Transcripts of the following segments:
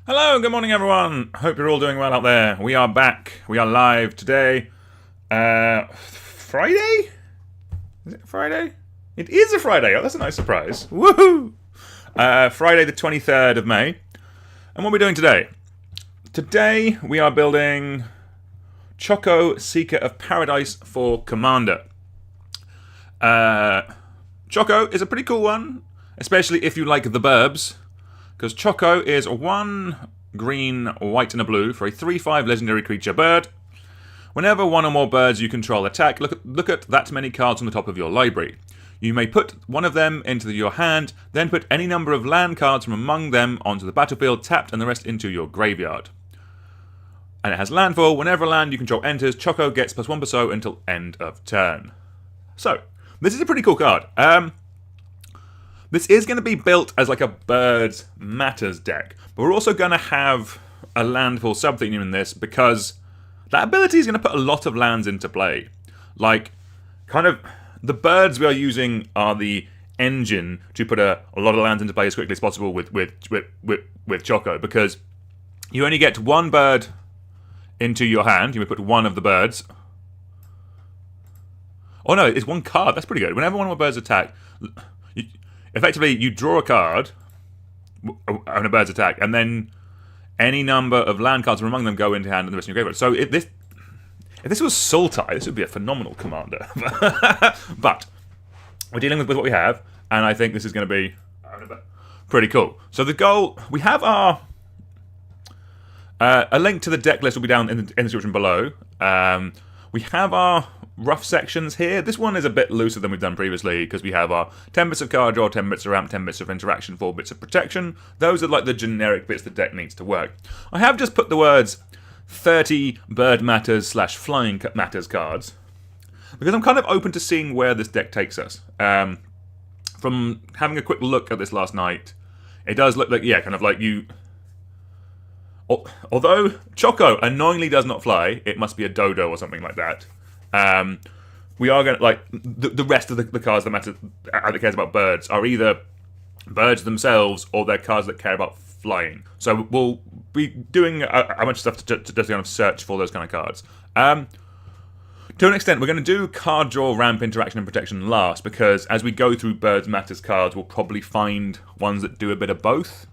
Hello, good morning everyone. Hope you're all doing well out there. We are back. We are live today. Friday? Is it Friday? It is a Friday. Oh, that's a nice surprise. Woohoo! Friday the 23rd of May. And what are we doing today? Today we are building Choco, Seeker of Paradise for Commander. Choco is a pretty cool one, especially if you like the burbs. Because Choco is 1 green, white, and a blue for a 3/5 legendary creature bird. Whenever one or more birds you control attack, look at that many cards on the top of your library. You may put one of them into your hand, then put any number of land cards from among them onto the battlefield, tapped, and the rest into your graveyard. And it has Landfall. Whenever a land you control enters, Choco gets +1/+0 until end of turn. So, this is a pretty cool card. This is going to be built as like a Birds Matters deck, but we're also going to have a Landfall sub-theme in this because that ability is going to put a lot of lands into play. Like, kind of, the birds we are using are the engine to put a lot of lands into play as quickly as possible with Choco, because you only get one bird into your hand. You may put one of the birds. Oh no, it's one card. That's pretty good. Whenever one of my birds attack, effectively, you draw a card on a bird's attack, and then any number of land cards from among them go into hand and the rest in your graveyard. So if this was Sultai, this would be a phenomenal commander. But we're dealing with what we have, and I think this is going to be pretty cool. So the goal, we have our... a link to the deck list will be down in the description below. We have our rough sections here. This one is a bit looser than we've done previously because we have our 10 bits of card draw, 10 bits of ramp, 10 bits of interaction, 4 bits of protection. Those are like the generic bits the deck needs to work. I have just put the words 30 Bird Matters / Flying Matters cards because I'm kind of open to seeing where this deck takes us. From having a quick look at this last night, it does look like, yeah, kind of like you... Although Choco annoyingly does not fly, it must be a dodo or something like that. We are going to, like, the rest of the cards that cares about birds are either birds themselves or they're cards that care about flying. So we'll be doing a bunch of stuff to just kind of search for those kind of cards. To an extent, we're going to do card draw, ramp, interaction, and protection last, because as we go through Birds Matters cards, we'll probably find ones that do a bit of both.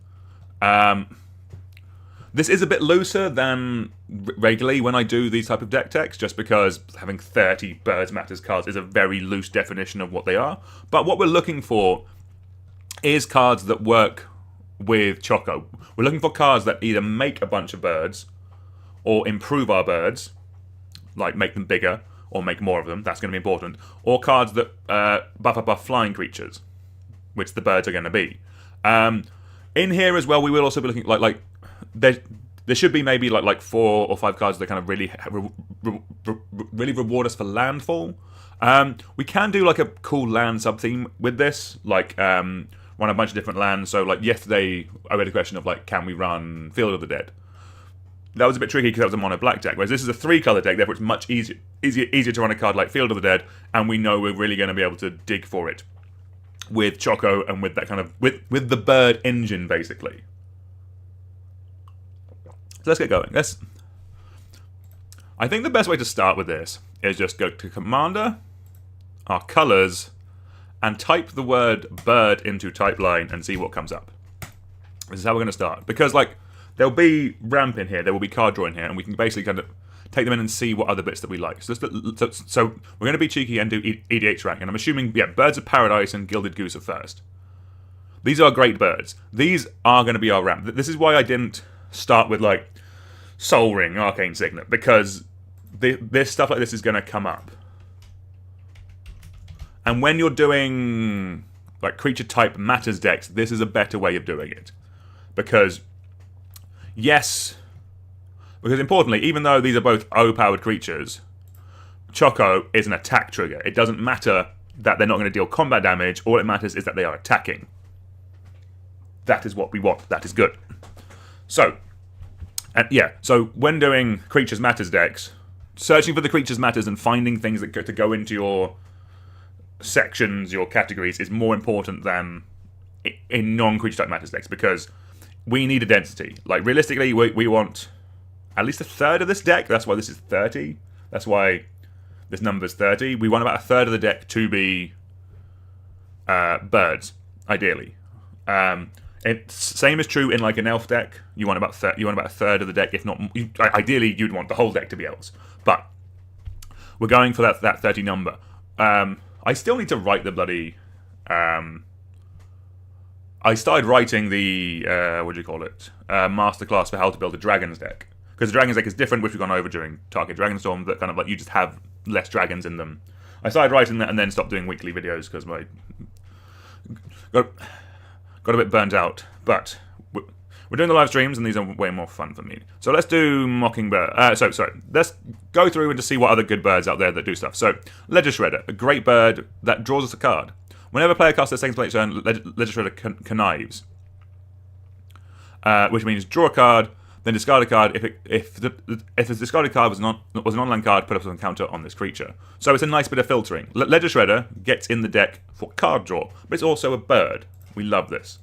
This is a bit looser than regularly when I do these type of deck techs, just because having 30 Birds Matters cards is a very loose definition of what they are. But what we're looking for is cards that work with Choco. We're looking for cards that either make a bunch of birds or improve our birds, like make them bigger or make more of them. That's going to be important. Or cards that buff up our flying creatures, which the birds are going to be. In here as well, we will also be looking like there should be maybe like 4 or 5 cards that kind of really really reward us for landfall. We can do like a cool land sub theme with this, like run a bunch of different lands. So like yesterday, I had a question of like, can we run Field of the Dead? That was a bit tricky because that was a mono black deck, whereas this is a 3-color deck, therefore it's much easier to run a card like Field of the Dead, and we know we're really going to be able to dig for it with Choco and with that kind of with the bird engine basically. So let's get going. I think the best way to start with this is just go to Commander, our colors, and type the word bird into type line and see what comes up. This is how we're going to start. Because, like, there'll be ramp in here, there will be card draw in here, and we can basically kind of take them in and see what other bits that we like. So we're going to be cheeky and do EDH rank, and I'm assuming, yeah, Birds of Paradise and Gilded Goose are first. These are great birds. These are going to be our ramp. This is why I didn't start with, like, Soul Ring, Arcane Signet, because this stuff like this is going to come up. And when you're doing like creature type matters decks, this is a better way of doing it. Because, yes, because importantly, even though these are both O-powered creatures, Choco is an attack trigger. It doesn't matter that they're not going to deal combat damage. All it matters is that they are attacking. That is what we want. That is good. So, and yeah, so when doing Creatures Matters decks, searching for the Creatures Matters and finding things that to go into your sections, your categories, is more important than in non-Creature Type Matters decks, because we need a density. Like, realistically, we want at least a third of this deck. That's why this is 30. That's why this number's 30. We want about a third of the deck to be birds, ideally. It's same is true in like an elf deck. You want about a third of the deck, if not. Ideally, you'd want the whole deck to be elves. But we're going for that 30 number. I still need to write the bloody. I started writing the what do you call it? Masterclass for how to build a dragons deck, because the dragons deck is different, which we've gone over during Target Dragonstorm. That kind of like you just have less dragons in them. I started writing that and then stopped doing weekly videos because my got a bit burnt out. But we're doing the live streams and these are way more fun for me. So let's do Mockingbird. Sorry. Let's go through and just see what other good birds out there that do stuff. So Ledger Shredder, a great bird that draws us a card. Whenever a player casts their second play turn, Ledger Shredder connives, which means draw a card, then discard a card. If the discarded card was an online card, put up an counter on this creature. So it's a nice bit of filtering. Ledger Shredder gets in the deck for card draw, but it's also a bird. We love this.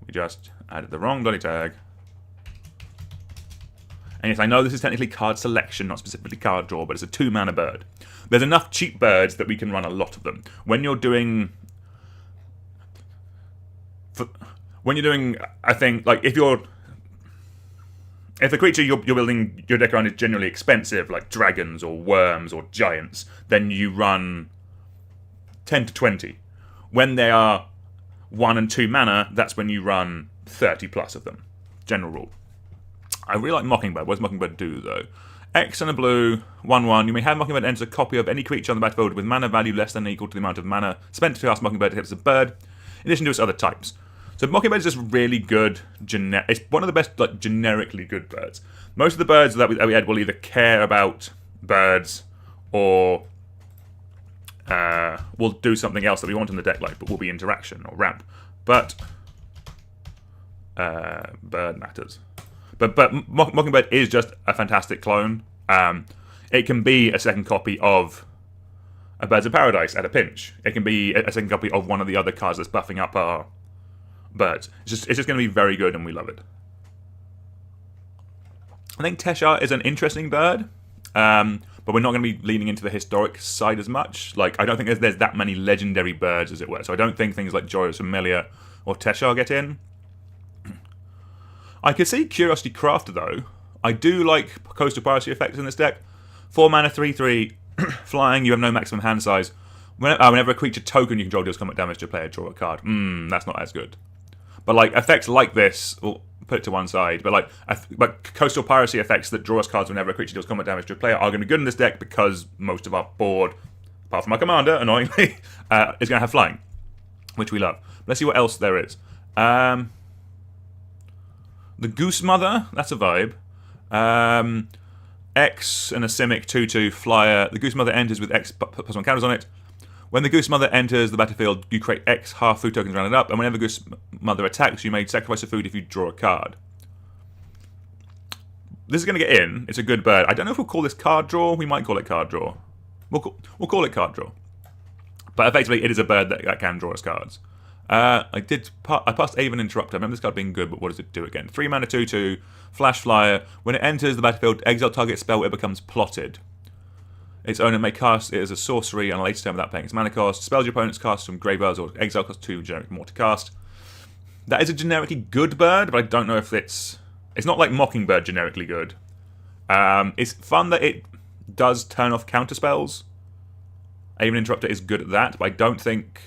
We just added the wrong bloody tag. And yes, I know this is technically card selection, not specifically card draw, but it's a 2-mana bird. There's enough cheap birds that we can run a lot of them. When you're doing, I think, like if the creature you're building your deck around is generally expensive, like dragons or worms or giants, then you run 10 to 20. When they are 1 and 2 mana, that's when you run 30 plus of them. General rule. I really like Mockingbird. What does Mockingbird do, though? X and a blue, 1/1. You may have Mockingbird enter a copy of any creature on the battlefield with mana value less than or equal to the amount of mana spent to cast Mockingbird as a bird, in addition to its other types. So Mockingbird is just really good. It's one of the best, like, generically good birds. Most of the birds that we had will either care about birds or will do something else that we want in the deck, like, but will be interaction or ramp. But bird matters. But Mockingbird is just a fantastic clone. It can be a second copy of a Birds of Paradise at a pinch. It can be a second copy of one of the other cards that's buffing up our birds. It's just going to be very good, and we love it. I think Teshar is an interesting bird, but we're not going to be leaning into the historic side as much. Like, I don't think there's that many legendary birds, as it were. So I don't think things like Joyous Familiar or Teshar get in. I could see Curiosity Crafter, though. I do like Coastal Piracy effects in this deck. 4 mana, 3/3, flying, you have no maximum hand size. Whenever a creature token you control deals combat damage to a player, draw a card. That's not as good. But like effects like this, we'll put it to one side, but Coastal Piracy effects that draw us cards whenever a creature deals combat damage to a player are going to be good in this deck because most of our board, apart from our commander, annoyingly, is going to have flying, which we love. Let's see what else there is. The Goose Mother, that's a vibe. X and a Simic 2/2 flyer. The Goose Mother enters with X plus 1 counters on it. When the Goose Mother enters the battlefield, you create X half food tokens rounded up, and whenever Goose Mother attacks, you may sacrifice a food if you draw a card. This is going to get in. It's a good bird. I don't know if we'll call this card draw. We might call it card draw. We'll call it card draw. But effectively, it is a bird that can draw us cards. I passed Aven Interrupter. I remember this card being good, but what does it do again? 3 mana, 2/2, flash flyer. When it enters the battlefield, exile target spell, it becomes plotted. Its owner may cast it as a sorcery on a later turn without paying its mana cost. Spells your opponent's cast from graveyards or exile cost 2, generic more to cast. That is a generically good bird, but I don't know if it's not like Mockingbird generically good. It's fun that it does turn off counter spells. Aven Interrupter is good at that, but I don't think...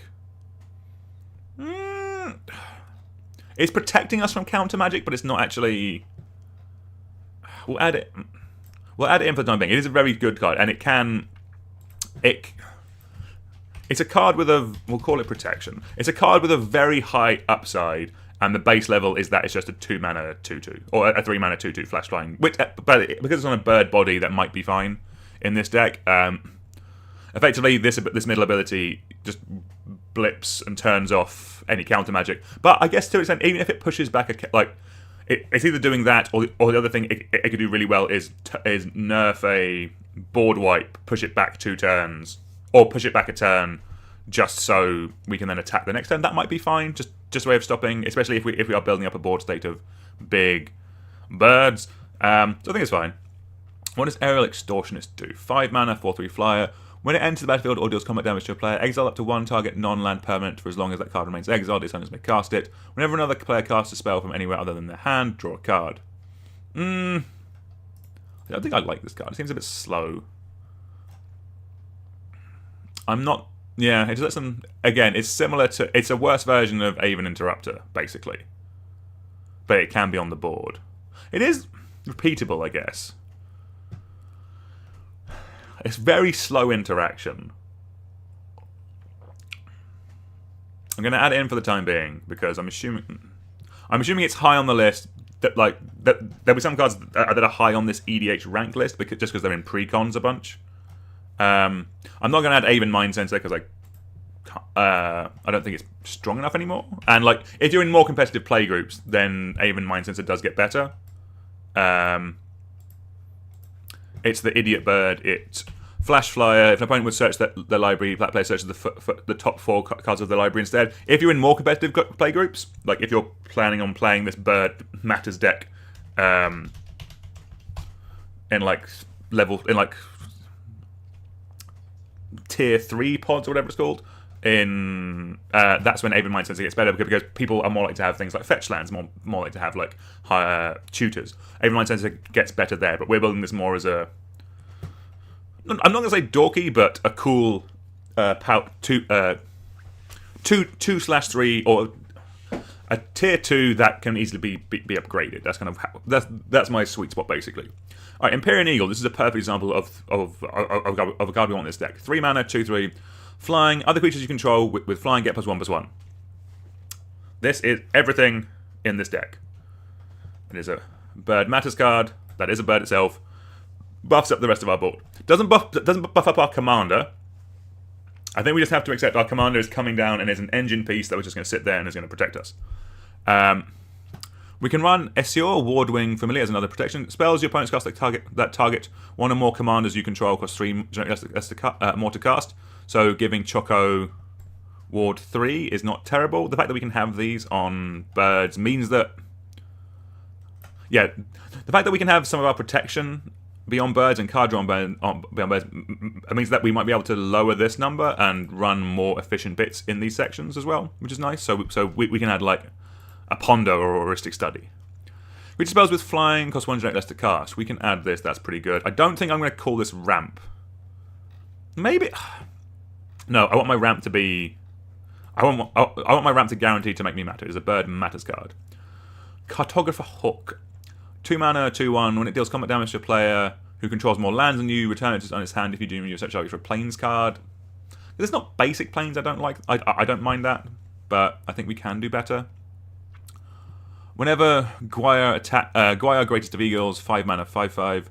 It's protecting us from counter magic, but it's not actually... We'll add it in for the time being. It is a very good card, and it's a card with a... We'll call it protection. It's a card with a very high upside, and the base level is that it's just a 2 mana 2/2, or a 3 mana 2/2 flash flying. But because it's on a bird body, that might be fine in this deck. Effectively, this middle ability just blips and turns off any counter magic. But I guess to an extent, even if it pushes back it's either doing that or the other thing it could do really well is nerf a board wipe, push it back 2 turns, or push it back a turn just so we can then attack the next turn. That might be fine, just a way of stopping, especially if we are building up a board state of big birds. So I think it's fine. What does Aerial Extortionist do? 5 mana, 4/3 flyer. When it enters the battlefield or deals combat damage to a player, exile up to one target non-land permanent for as long as that card remains exiled. Its owners may cast it. Whenever another player casts a spell from anywhere other than their hand, draw a card. I don't think I like this card. It seems a bit slow. I'm not... Yeah, it lets them... Again, it's similar to... It's a worse version of Aven Interrupter, basically. But it can be on the board. It is repeatable, I guess. It's very slow interaction. I'm going to add it in for the time being because I'm assuming it's high on the list. That there'll be some cards that are high on this EDH rank list just because they're in precons a bunch. I'm not going to add Aven Mind Sensor because I don't think it's strong enough anymore. And like if you're in more competitive play groups, then Aven Mind Sensor does get better. It's the Idiot Bird. It's Flash Flyer. If an opponent would search the library, that player searches the top 4 cards of the library instead. If you're in more competitive play groups, like if you're planning on playing this Bird Matters deck, in tier 3 pods or whatever it's called, that's when Aven Mind Sensor gets better because people are more likely to have things like fetch lands, more likely to have like higher tutors. Aven Mind Sensor gets better there, but we're building this more as a... I'm not going to say dorky, but a cool 2/3 or a tier 2 that can easily be upgraded. That's kind of that's my sweet spot basically. All right, Empyrean Eagle. This is a perfect example of a card we want in this deck. 3 mana, 2/3, flying. Other creatures you control with flying get +1/+1. This is everything in this deck. It is a Bird Matters card. That is a bird itself. Buffs up the rest of our board. Doesn't buff up our commander. I think we just have to accept our commander is coming down and is an engine piece that we're just going to sit there and is going to protect us. We can run Essure, Wardwing, Familiar as another protection. Spells your opponent's cast that target one or more commanders you control cost 3 more to cast. So giving Choco Ward 3 is not terrible. The fact that we can have these on birds means that... Yeah, the fact that we can have some of our protection beyond birds and card draw beyond birds means that we might be able to lower this number and run more efficient bits in these sections as well, which is nice. So we can add like a Ponder or a Heuristic Study. Creature spells with flying cost 1 less to cast. We can add this. That's pretty good. I don't think I'm going to call this ramp. Maybe. No, I want my ramp to be. I want my ramp to guarantee to make me matter. It's a Bird Matters card. Cartographer Hook. 2 mana, 2/1. When it deals combat damage to a player who controls more lands than you, return it on its hand if you do. You search for a Plains card. It's not basic Plains. I don't like. I don't mind that, but I think we can do better. Whenever Gwyer, Greatest of Eagles, 5 mana, 5/5.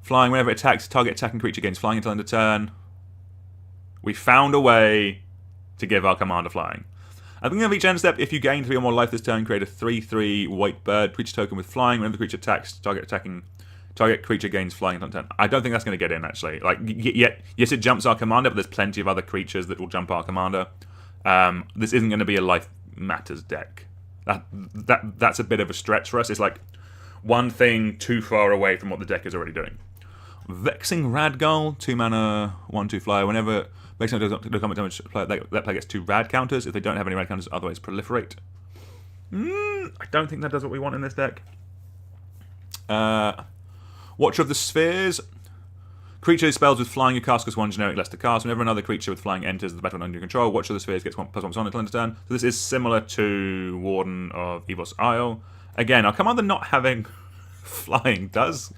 Flying. Whenever it attacks, target attacking creature gains flying until end of turn. We found a way to give our commander flying. At the beginning of each end step, if you gain 3 or more life this turn, create a 3/3 white bird creature token with flying. Whenever the creature attacks, target creature gains flying until turn. I don't think that's going to get in, actually. Like, yes, it jumps our commander, but there's plenty of other creatures that will jump our commander. This isn't going to be a Life Matters deck. That's a bit of a stretch for us. It's like one thing too far away from what the deck is already doing. Vexing Radgull, 2 mana, 1/2 flyer. Whenever Vexing does combat damage to a player, that player gets 2 rad counters. If they don't have any rad counters, otherwise proliferate. I don't think that does what we want in this deck. Watcher of the Spheres. Creature spells with flying, you cast cost 1 generic less to cast. Whenever another creature with flying enters the battlefield under your control, Watcher of the Spheres gets +1/+1 until end of turn. So this is similar to Warden of Evos Isle. Again, our commander not having flying does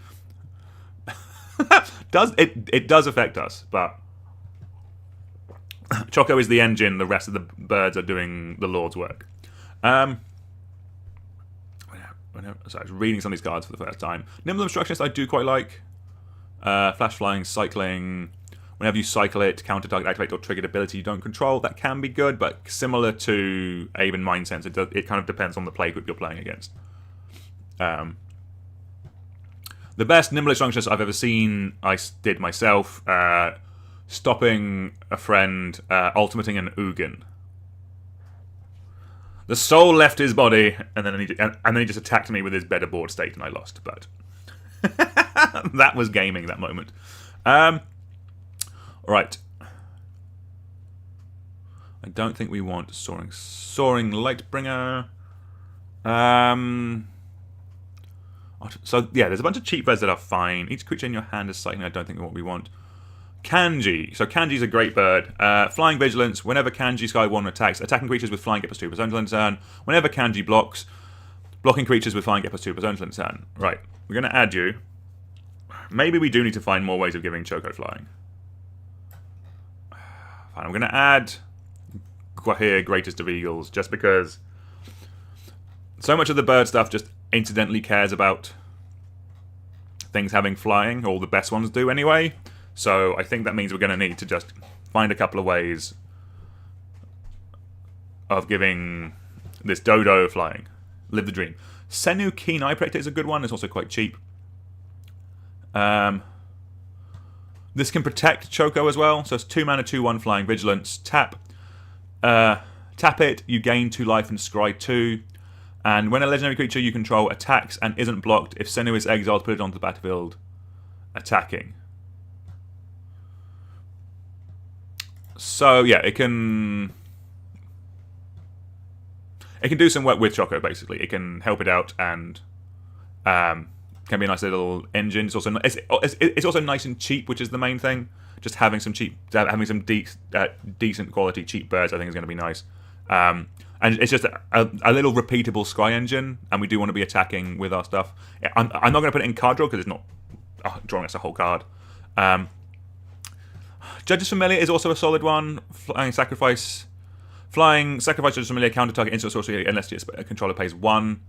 does affect us, but Choco is the engine, the rest of the birds are doing the Lord's work. So I was reading some of these cards for the first time. Nimble Obstructionist I do quite like. Flash Flying, Cycling. Whenever you cycle it, counter target activate or triggered ability you don't control. That can be good, but similar to Aven Mind Sense, it kind of depends on the play group you're playing against. The best Nimble Obstructionist I've ever seen, I did myself. stopping a friend, ultimating an Ugin. The soul left his body, and then he just attacked me with his better board state, and I lost. But that was gaming that moment. Right. I don't think we want Soaring Lightbringer. So yeah, there's a bunch of cheap birds that are fine. Each creature in your hand is something I don't think what we want. Kanji. So Kanji's a great bird. Flying Vigilance. Whenever Kanji Sky 1 attacks, attacking creatures with flying get +2 per zone turn. Whenever Kanji blocks, blocking creatures with flying get +2 per zone turn. Right. We're going to add you. Maybe we do need to find more ways of giving Choco flying. Fine. I'm going to add Gwahir, Greatest of Eagles, just because so much of the bird stuff just incidentally cares about things having flying, or the best ones do anyway. So I think that means we're going to need to just find a couple of ways of giving this dodo flying. Live the dream. Senu Keen Eye Protector is a good one. It's also quite cheap. This can protect Choco as well. So it's 2 mana, 2/1 Flying Vigilance. Tap it, you gain 2 life and scry 2. And when a legendary creature you control attacks and isn't blocked, if Senu is exiled, put it onto the battlefield attacking. So yeah, it can do some work with Choco. Basically, it can help it out and can be a nice little engine. It's also nice and cheap, which is the main thing. Just having some decent quality cheap birds, I think, is going to be nice. And it's just a little repeatable Scry engine, and we do want to be attacking with our stuff. I'm not going to put it in card draw because it's not drawing us a whole card. Judge's Familiar is also a solid one. Flying Sacrifice Judge's Familiar, counter target instant sorcery unless your controller pays 1.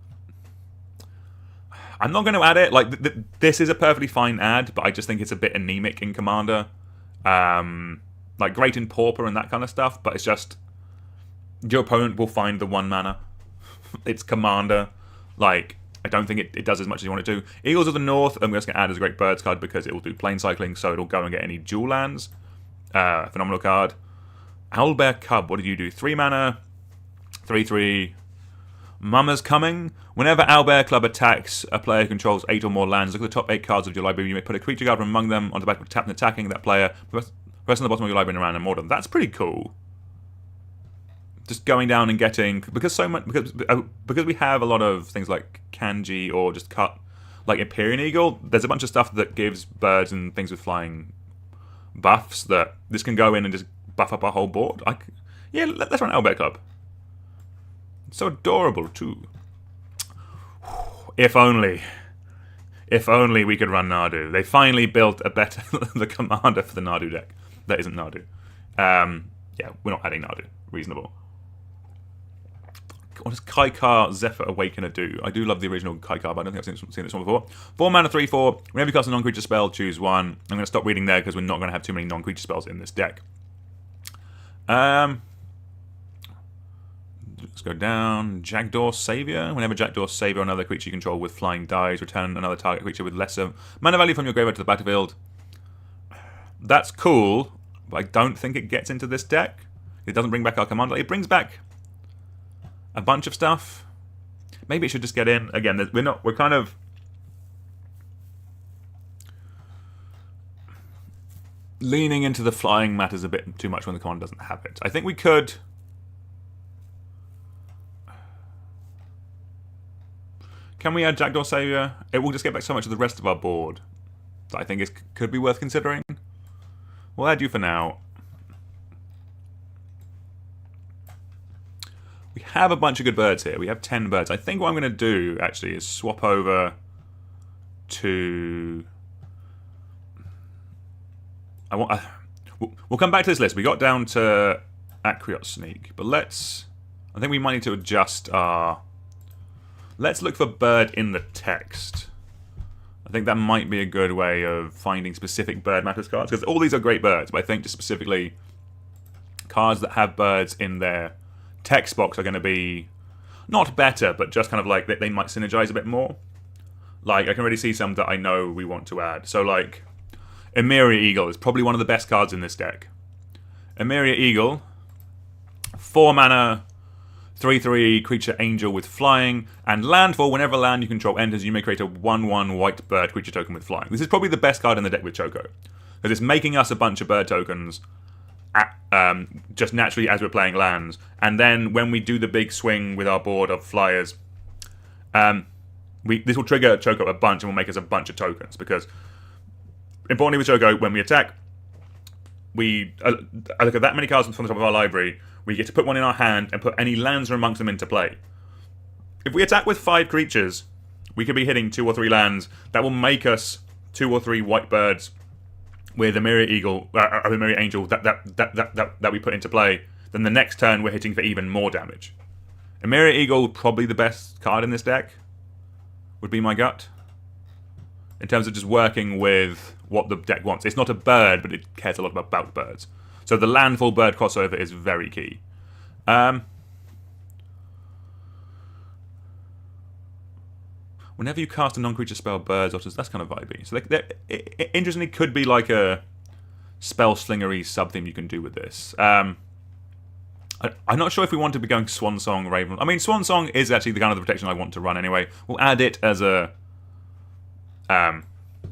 I'm not going to add it. Like this is a perfectly fine add, but I just think it's a bit anemic in Commander. Like great in Pauper and that kind of stuff, but it's just your opponent will find the 1 mana. It's Commander. Like, I don't think it does as much as you want it to. Eagles of the North, I'm just going to add as a great birds card because it will do plane cycling, so it'll go and get any dual lands. Phenomenal card. Owlbear Cub, what did you do? 3 mana, 3/3. Mama's Coming. Whenever Owlbear Club attacks, a player controls 8 or more lands. Look at the top 8 cards of your library. You may put a creature card from among them onto the back, tap and attacking that player. Press on the bottom of your library in a random order. That's pretty cool. Just going down and getting because we have a lot of things like Kanji or just cut like Empyrean Eagle. There's a bunch of stuff that gives birds and things with flying buffs that this can go in and just buff up our whole board. Yeah, let's run Owlbear Club. It's so adorable too. If only we could run Nadu. They finally built a better the commander for the Nadu deck. That isn't Nadu. Yeah, we're not adding Nadu. Reasonable. What does Kaikar Zephyr Awakener do? I do love the original Kaikar, but I don't think I've seen this one before. 4 mana, 3/4. Whenever you cast a non-creature spell, choose 1. I'm going to stop reading there because we're not going to have too many non-creature spells in this deck. Let's go down. Jackdaw Savior. Whenever Jackdaw Savior or another creature you control with flying dies, return another target creature with lesser mana value from your graveyard to the battlefield. That's cool, but I don't think it gets into this deck. It doesn't bring back our commander. It brings back a bunch of stuff. Maybe it should just get in. Again, we're kind of leaning into the flying matters a bit too much when the commander doesn't have it. I think we could. Can we add Jackdaw Savior? It will just get back so much of the rest of our board that I think could be worth considering. We'll add you for now. We have a bunch of good birds here. We have 10 birds. I think what I'm going to do, actually, is swap over to... We'll come back to this list. We got down to Acreot Sneak, but I think we might need to adjust our... Let's look for bird in the text. I think that might be a good way of finding specific bird matters cards, because all these are great birds, but I think just specifically cards that have birds in their text box are going to be not better, but just kind of like they might synergize a bit more. Like, I can already see some that I know we want to add. So, like, Emeria Eagle is probably one of the best cards in this deck. Emeria Eagle, 4 mana, 3/3 creature angel with flying, and landfall. Whenever land you control enters, you may create a 1/1 white bird creature token with flying. This is probably the best card in the deck with Choco, because it's making us a bunch of bird tokens just naturally as we're playing lands, and then when we do the big swing with our board of flyers, this will trigger Choco a bunch and will make us a bunch of tokens. Because importantly with Choco, when we attack, I look at that many cards from the top of our library. We get to put one in our hand and put any lands or amongst them into play. If we attack with 5 creatures, we could be hitting 2 or 3 lands. That will make us 2 or 3 white birds with a Emeria Eagle, a Emeria Angel that we put into play. Then the next turn we're hitting for even more damage. Emeria Eagle, probably the best card in this deck, would be my gut. In terms of just working with what the deck wants. It's not a bird, but it cares a lot about birds. So the landfall bird crossover is very key. Whenever you cast a non-creature spell, birds, otters, that's kind of vibey. So it interestingly could be like a spell slingery sub-theme you can do with this. I'm not sure if we want to be going Swan Song, Raven. I mean, Swan Song is actually the kind of the protection I want to run anyway. We'll add it as a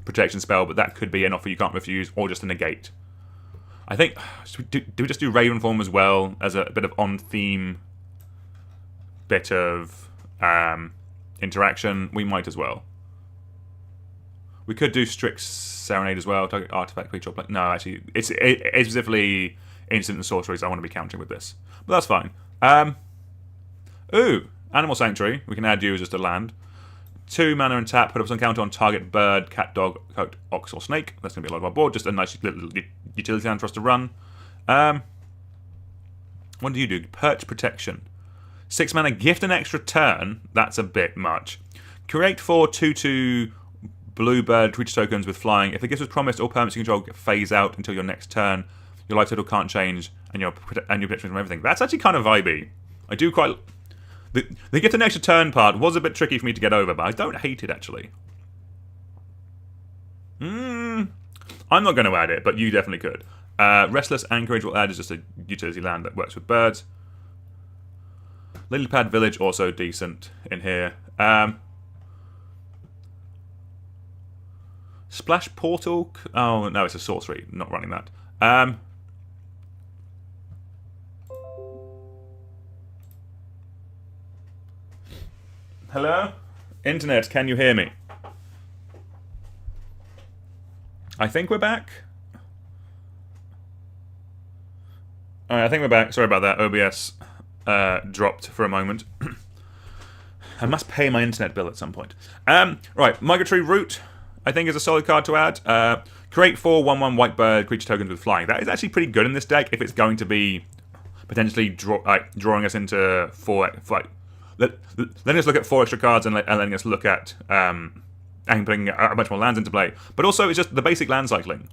protection spell, but that could be an offer you can't refuse, or just a negate. I think, do we just do Raven Form as well, as a bit of on-theme bit of interaction? We might as well. We could do Strict Serenade as well, target artifact, creature, or play. No, actually, it's specifically instant and sorceries I want to be countering with this. But that's fine. Animal Sanctuary. We can add you as just a land. 2 mana and tap, put up some counter on target bird, cat, dog, goat, ox, or snake. That's going to be a lot of our board. Just a nice little utility land for us to run. What do you do? Perch Protection. 6 mana, gift an extra turn. That's a bit much. Create 4 2/2 blue bird creature tokens with flying. If the gift was promised, all permanents you control phase out until your next turn. Your life total can't change, and your protection from everything. That's actually kind of vibey. I do quite... The get an extra turn part was a bit tricky for me to get over, but I don't hate it, actually. I'm not going to add it, but you definitely could. Restless Anchorage will add as just a utility land that works with birds. Lilypad Village, also decent in here. Splash Portal. Oh, no, it's a sorcery. Not running that. Hello? Internet, can you hear me? I think we're back. Alright, I think we're back. Sorry about that. OBS dropped for a moment. I must pay my internet bill at some point. Right, Migratory Route, I think, is a solid card to add. Create 4 1/1 white bird creature tokens with flying. That is actually pretty good in this deck if it's going to be potentially drawing us into 4... letting us look at 4 extra cards and letting us look at and putting a bunch more lands into play. But also, it's just the basic land cycling.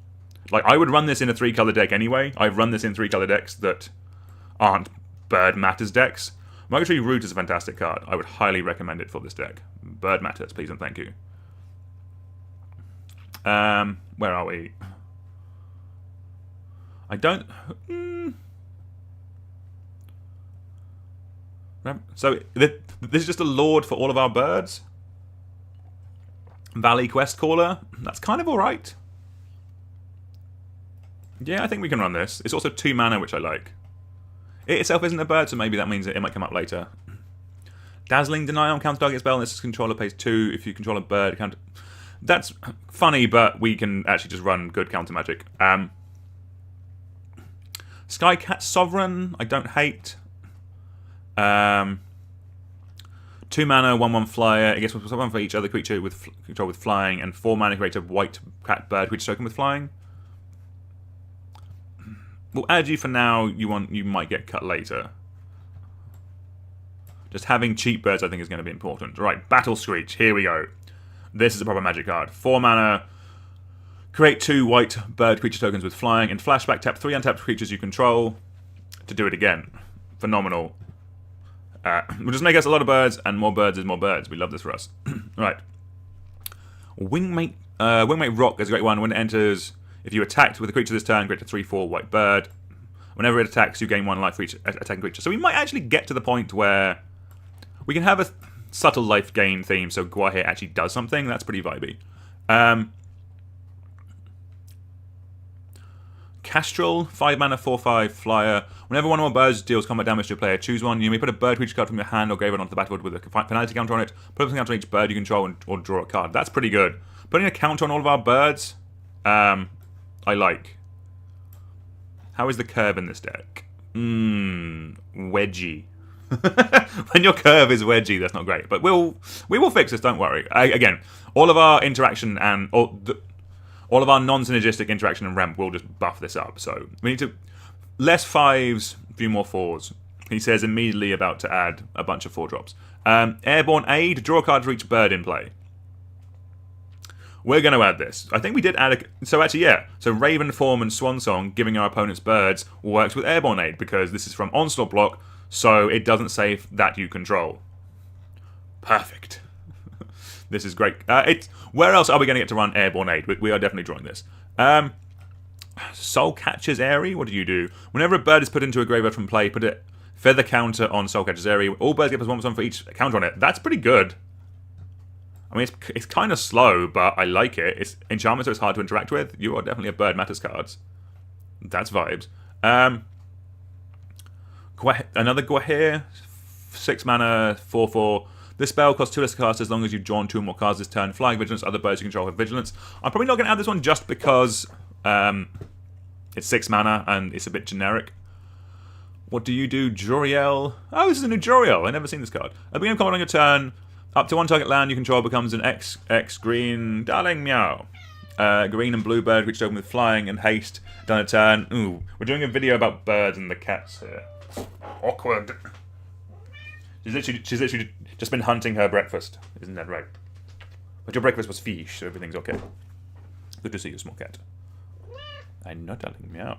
Like, I would run this in a 3-color deck anyway. I've run this in 3-color decks that aren't Bird Matters decks. Migratory Route is a fantastic card. I would highly recommend it for this deck. Bird Matters, please and thank you. Where are we? I don't... So, this is just a lord for all of our birds. Valley Quest Caller. That's kind of alright. Yeah, I think we can run this. It's also 2 mana, which I like. It itself isn't a bird, so maybe that means it might come up later. Dazzling Denial, counter target spell, and this controller pays 2. If you control a bird, counter... That's funny, but we can actually just run good counter magic. Skycat Sovereign, I don't hate. 2 mana, 1/1 flyer. I guess we'll put 1 for each other creature with control with flying, and 4 mana create a white cat bird creature token with flying. We'll add you for now. You might get cut later. Just having cheap birds, I think, is going to be important. Right, Battle Screech. Here we go. This is a proper magic card. 4 mana. Create 2 white bird creature tokens with flying, and flashback tap 3 untapped creatures you control to do it again. Phenomenal. We'll just make us a lot of birds, and more birds is more birds. We love this for us. Right. Wingmate Rock is a great one. When it enters, If you attacked with a creature this turn, create a 3/4 white bird. Whenever it attacks, you gain 1 life for each attacking creature. So we might actually get to the point where we can have a subtle life gain theme, so Guahir actually does something. That's pretty vibey. Castrol, 5 mana, 4/5 flyer. Whenever one or more birds deals combat damage to a player, choose one. You may put a bird creature card from your hand or graveyard onto the battlefield with a penalty counter on it. Put up a counter on each bird you control or draw a card. That's pretty good. Putting a counter on all of our birds, I like. How is the curve in this deck? Wedgy. When your curve is wedgy, that's not great. But we will fix this, don't worry. Again, all of our interaction and all of our non-synergistic interaction and ramp will just buff this up. So we need to less 5s, few more 4s. He says immediately about to add a bunch of 4-drops. Airborne Aid, draw a card for each bird in play. We're going to add this. I think we did add so actually, yeah. So Raven Form and Swan Song, giving our opponents birds, works with Airborne Aid because this is from Onslaught block, so it doesn't say that you control. Perfect. This is great. Where else are we going to get to run Airborne Aid? We are definitely drawing this. Soulcatcher's Airy, what do you do? Whenever a bird is put into a graveyard from play, put a feather counter on Soulcatcher's Airy. All birds get +1/+1 for each counter on it. That's pretty good. I mean, it's kind of slow, but I like it. It's enchantment, so it's hard to interact with. You are definitely a bird matters cards. That's vibes. Another Guahir, 6 mana, 4/4. This spell costs 2 less to cast as long as you've drawn 2 or more cards this turn. Flying Vigilance, other birds you control have Vigilance. I'm probably not going to add this one just because it's 6 mana and it's a bit generic. What do you do, Joriel? Oh, this is a new Joriel. I've never seen this card. At the beginning of combat on your turn, up to 1 target land you control becomes an X green darling meow. Green and blue bird, which open with flying and haste. Done a turn. Ooh, we're doing a video about birds and the cats here. Awkward. She's literally just been hunting her breakfast. Isn't that right? But your breakfast was fish, so everything's okay. Good to see you, small cat. I know, darling meow.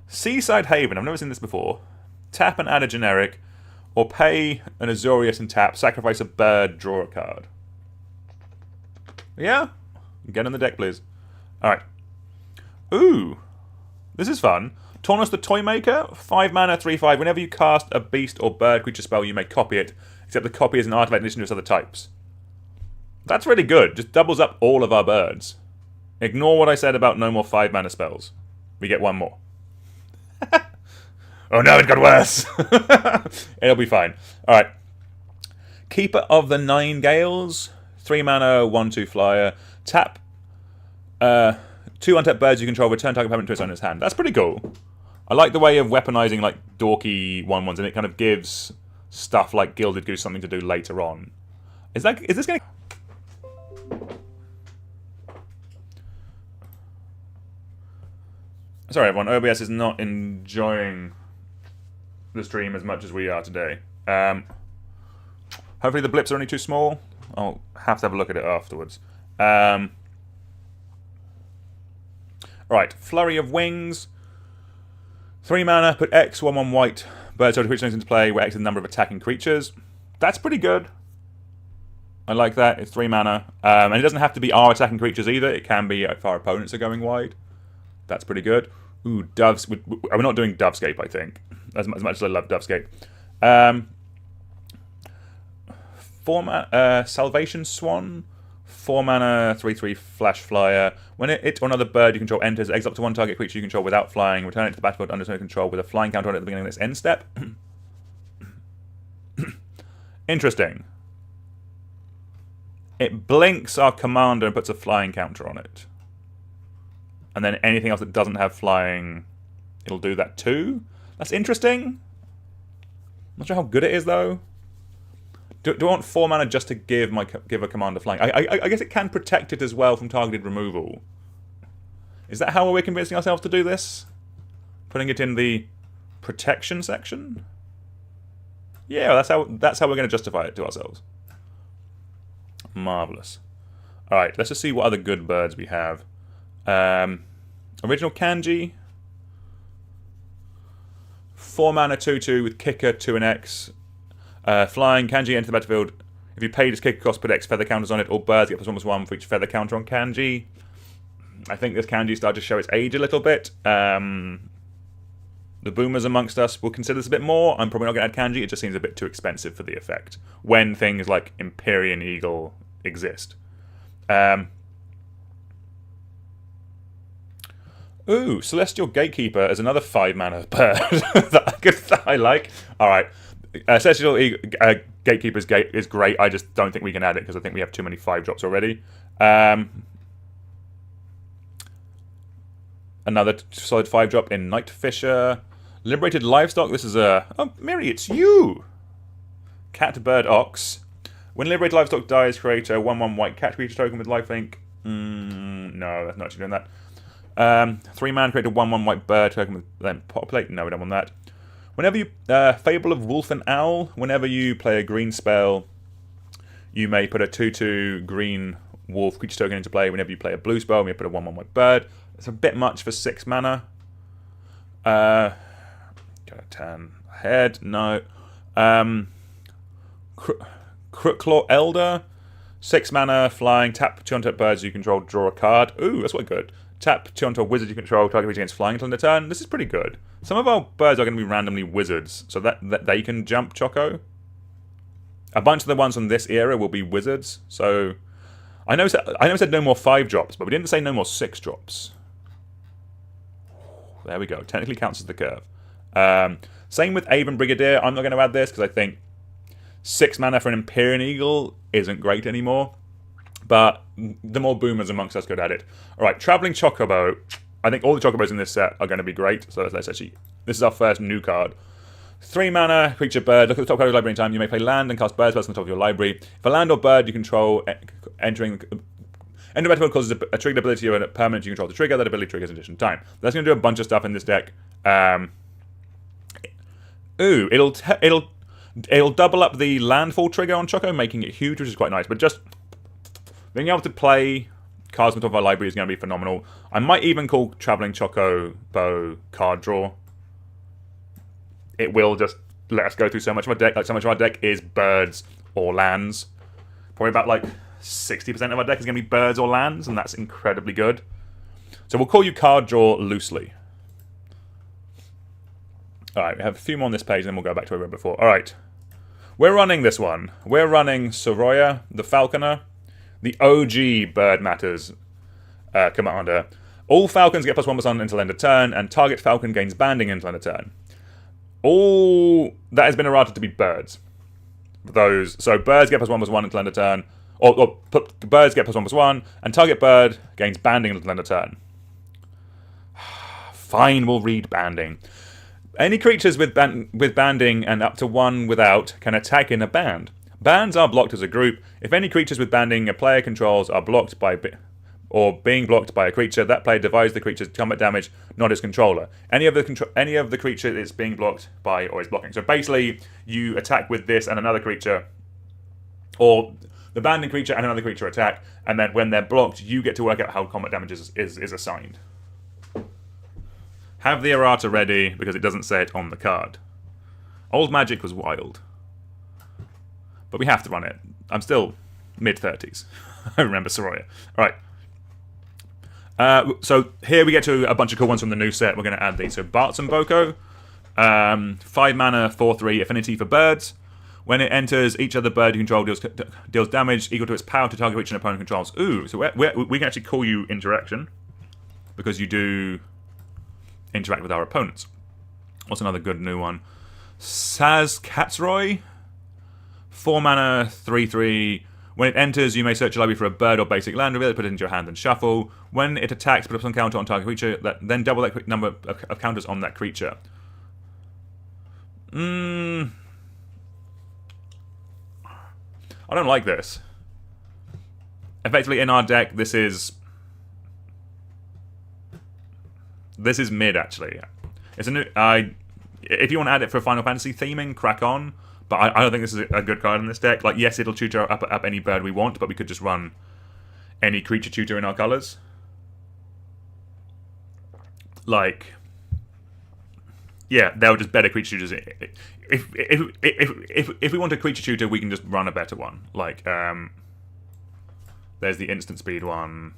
Seaside Haven. I've never seen this before. Tap and add a generic. Or pay an Azorius and tap, sacrifice a bird, draw a card. Yeah? Get in the deck, please. Alright. Ooh. This is fun. Taunos the Toymaker, 5 mana, 3/5. Whenever you cast a beast or bird creature spell, you may copy it, except the copy is an artifact in addition to its other types. That's really good. Just doubles up all of our birds. Ignore what I said about no more 5 mana spells. We get 1 more. Oh no, it got worse. It'll be fine. Alright. Keeper of the Nine Gales. 3 mana, 1/2 flyer. Tap 2 untapped birds you control, return target permanent to its owner's hand. That's pretty cool. I like the way of weaponizing like dorky 1/1s, and it kind of gives stuff like Gilded Goose something to do later on. Is this gonna... Sorry everyone, OBS is not enjoying the stream as much as we are today. Hopefully the blips are only too small. I'll have to have a look at it afterwards. Right, Flurry of Wings. 3 mana, put X, 1/1 white. Bird sort of creature into play where X is the number of attacking creatures. That's pretty good. I like that. It's 3 mana. And it doesn't have to be our attacking creatures either. It can be if our opponents are going wide. That's pretty good. Ooh, Doves. We're not doing Dovescape, I think. As much as I love Dovescape. 4 mana, Salvation Swan. 4 mana, 3/3 flash flyer. When it or another bird you control enters, exile up to 1 target creature you control without flying. Return it to the battlefield under its control with a flying counter on it at the beginning of its end step. Interesting. It blinks our commander and puts a flying counter on it. And then anything else that doesn't have flying, it'll do that too. That's interesting. Not sure how good it is though. Do I want 4 mana just to give a commander flying? I guess it can protect it as well from targeted removal. Is that how we're convincing ourselves to do this? Putting it in the protection section? Yeah, that's how we're going to justify it to ourselves. Marvelous. All right, let's just see what other good birds we have. Original Kanji. 4 mana 2/2 with kicker 2 and X. Flying, Kanji enter the battlefield. If you paid its kicker cost, put X feather counters on it. All birds get +1/+1 for each feather counter on Kanji. I think this kanji started to show its age a little bit. The boomers amongst us will consider this a bit more. I'm probably not going to add kanji. It just seems a bit too expensive for the effect when things like Empyrean Eagle exist. Ooh, Celestial Gatekeeper is another 5-mana bird that I like. All right, Celestial Gatekeeper is great. I just don't think we can add it because I think we have too many 5-drops already. Another solid 5-drop in Night Fisher. Liberated Livestock. This is a... Oh, Miri, it's you! Cat, Bird, Ox. When Liberated Livestock dies, create a 1/1 white cat creature token with lifelink. No, that's not actually doing that. 3-mana, create a 1/1 white bird token with then populate. No, we don't want that. Whenever you... Fable of Wolf and Owl. Whenever you play a green spell, you may put a 2/2 green wolf creature token into play. Whenever you play a blue spell, you may put a 1/1 white bird. It's a bit much for 6 mana. Got a 10 ahead. No. Crooklaw Elder. 6 mana, flying. Tap 2 untap birds you control, draw a card. Ooh, that's quite good. Tap 2 untap wizard you control, target against flying until end of turn. This is pretty good. Some of our birds are going to be randomly wizards, so that they can jump Choco. A bunch of the ones from this era will be wizards, so... I know it said no more 5-drops, but we didn't say no more 6-drops. There we go. Technically counts as the curve. Same with Avon Brigadier. I'm not going to add this because I think 6 mana for an Empyrean Eagle isn't great anymore. But the more boomers amongst us could add it. Alright, Traveling Chocobo. I think all the Chocobos in this set are going to be great. So let's actually... This is our first new card. 3 mana, creature bird. Look at the top card of your library anytime. You may play land and cast bird spells on the top of your library. If a land or bird you control entering... Enter battlefield causes a triggered ability of a permanent you control to trigger. That ability triggers in addition to time. That's going to do a bunch of stuff in this deck. Ooh, it'll double up the landfall trigger on Choco, making it huge, which is quite nice. But just being able to play cards on top of our library is going to be phenomenal. I might even call Traveling Chocobo card draw. It will just let us go through so much of our deck. Like, so much of our deck is birds or lands. Probably about, like, 60% of our deck is going to be birds or lands, and that's incredibly good. So we'll call you card draw loosely. Alright, we have a few more on this page, and then we'll go back to where we were before. Alright. We're running this one. We're running Soroya, the Falconer, the OG Bird Matters commander. All Falcons get +1/+1 until end of turn, and target Falcon gains banding until end of turn. All that has been errated to be birds. So birds get +1/+1 until end of turn, or birds get +1/+1, and target bird gains banding until end of turn. Fine, we'll read banding. Any creatures with banding and up to 1 without can attack in a band. Bands are blocked as a group. If any creatures with banding a player controls are blocked by or being blocked by a creature, that player divides the creature's combat damage, not its controller. Any of the creature it's being blocked by or is blocking. So basically, you attack with this and another creature, or the banding creature and another creature attack, and then when they're blocked, you get to work out how combat damage is assigned. Have the errata ready, because it doesn't say it on the card. Old Magic was wild. But we have to run it. I'm still mid-30s. I remember Soroya. Alright. So here we get to a bunch of cool ones from the new set. We're going to add these. So Bart's and Boko. 5 mana, 4/3 affinity for birds. When it enters, each other bird you control deals damage equal to its power to target which an opponent controls. Ooh, so we can actually call you Interaction, because you do interact with our opponents. What's another good new one? Saz Katzroy. 4 mana, 3/3. When it enters, you may search your library for a bird or basic land, reveal it, put it into your hand, and shuffle. When it attacks, put up some counter on target creature, then double that number of counters on that creature. I don't like this. Effectively, in our deck, this is mid, actually. It's a new... if you want to add it for Final Fantasy theming, crack on. But I don't think this is a good card in this deck. Like, yes, it'll tutor up any bird we want, but we could just run any creature tutor in our colours. Like, yeah, they'll just better creature tutors. If we want a creature tutor, we can just run a better one. Like, there's the instant speed one.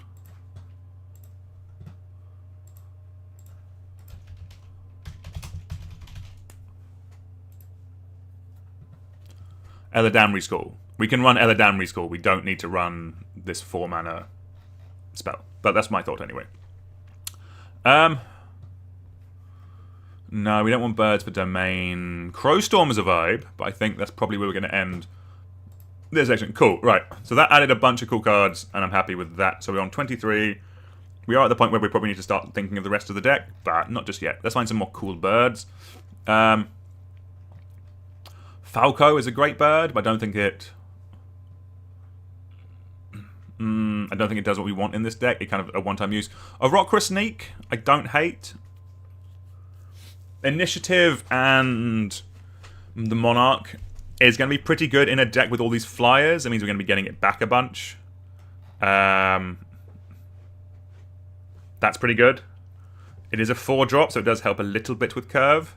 Eladamri School. We can run Eladamri School. We don't need to run this 4-mana spell. But that's my thought anyway. No, we don't want birds for domain. Crowstorm is a vibe, but I think that's probably where we're going to end this section. Cool, right. So that added a bunch of cool cards, and I'm happy with that. So we're on 23. We are at the point where we probably need to start thinking of the rest of the deck, but not just yet. Let's find some more cool birds. Falco is a great bird, but I don't think it... I don't think it does what we want in this deck. It kind of a one-time use. A Rockra Sneak, I don't hate. Initiative and the Monarch is going to be pretty good in a deck with all these flyers. It means we're going to be getting it back a bunch. That's pretty good. It is a 4-drop, so it does help a little bit with curve.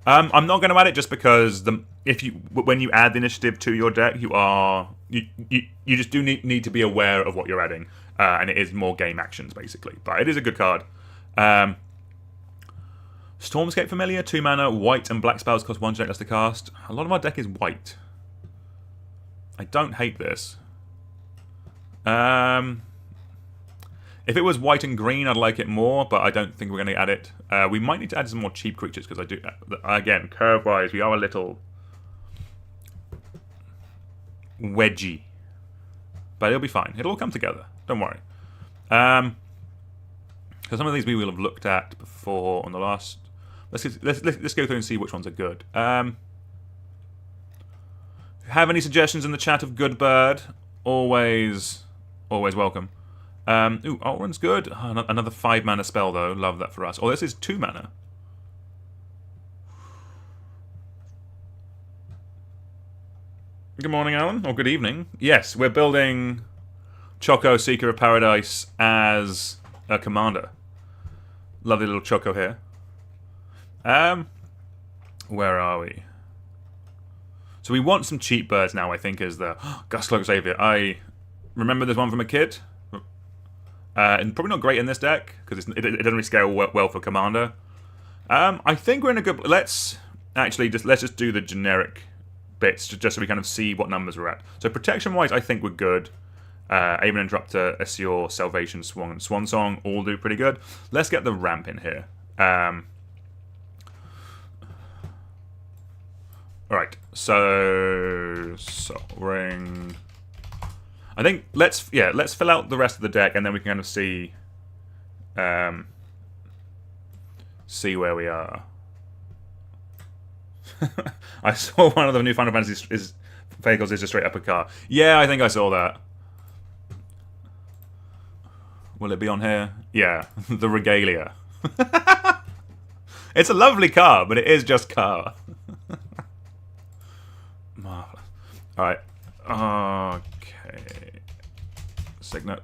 I'm not going to add it just because when you add the initiative to your deck, you just do need to be aware of what you're adding, and it is more game actions basically. But it is a good card. Stormscape Familiar, 2 mana, white and black spells cost 1 generate less to cast. A lot of our deck is white. I don't hate this. If it was white and green, I'd like it more, but I don't think we're going to add it. We might need to add some more cheap creatures, because I do... Again, curve-wise, we are a little... wedgy. But it'll be fine. It'll all come together. Don't worry. Because some of these we will have looked at before on the last... Let's go through and see which ones are good. If you have any suggestions in the chat of good bird, always welcome. Ooh, Alrund's good. Oh, another 5-mana spell, though. Love that for us. Oh, this is 2 mana. Good morning, Alan. Or good evening. Yes, we're building Choco, Seeker of Paradise as a commander. Lovely little Choco here. Where are we? So we want some cheap birds now, I think, is the... Gustcloak Xavier. I remember this one from a kid. And probably not great in this deck, because it doesn't really scale well for Commander. I think we're in a good... Let's just do the generic bits, just so we kind of see what numbers we're at. So protection-wise, I think we're good. Aven Interrupter, Assure, Salvation, Swan, and Swan Song all do pretty good. Let's get the ramp in here. Alright, so... Sol Ring... I think let's fill out the rest of the deck, and then we can kind of see where we are. I saw one of the new Final Fantasy vehicles is just straight up a car. Yeah, I think I saw that. Will it be on here? Yeah, the Regalia. It's a lovely car, but it is just car. Marvelous. All right. Okay. Signet.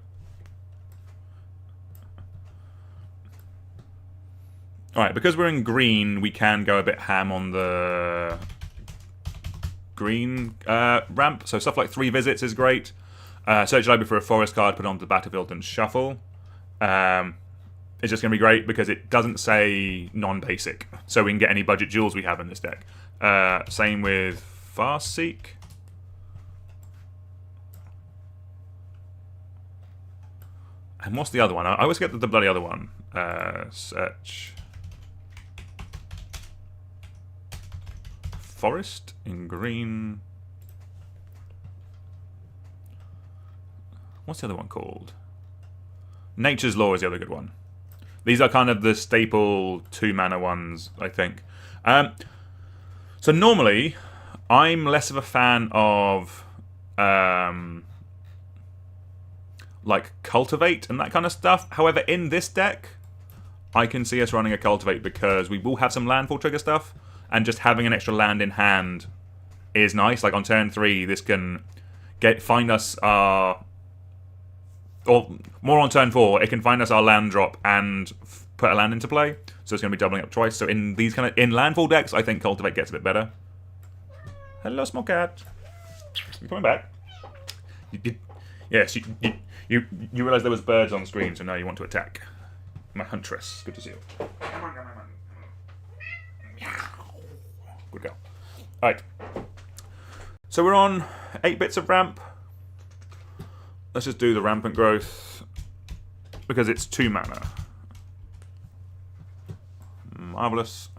Alright, because we're in green, we can go a bit ham on the green ramp. So stuff like 3 visits is great. Search library for a forest card, put it onto the battlefield and shuffle. It's just going to be great because it doesn't say non-basic. So we can get any budget jewels we have in this deck. Same with Fast Seek. And what's the other one? I always get the bloody other one. Search. Forest in green. What's the other one called? Nature's Law is the other good one. These are kind of the staple 2-mana ones, I think. So normally, I'm less of a fan of... like Cultivate and that kind of stuff. However, in this deck, I can see us running a Cultivate because we will have some landfall trigger stuff, and just having an extra land in hand is nice. Like on turn 3, this can find us our... Or more on turn 4, it can find us our land drop and put a land into play. So it's going to be doubling up twice. So in these in landfall decks, I think Cultivate gets a bit better. Hello, small cat. You coming back? Yes, you realised there was birds on screen, so now you want to attack. My huntress. Good to see you. Come on. Good girl. Alright. So we're on 8 bits of ramp. Let's just do the rampant growth because it's 2 mana. Marvelous.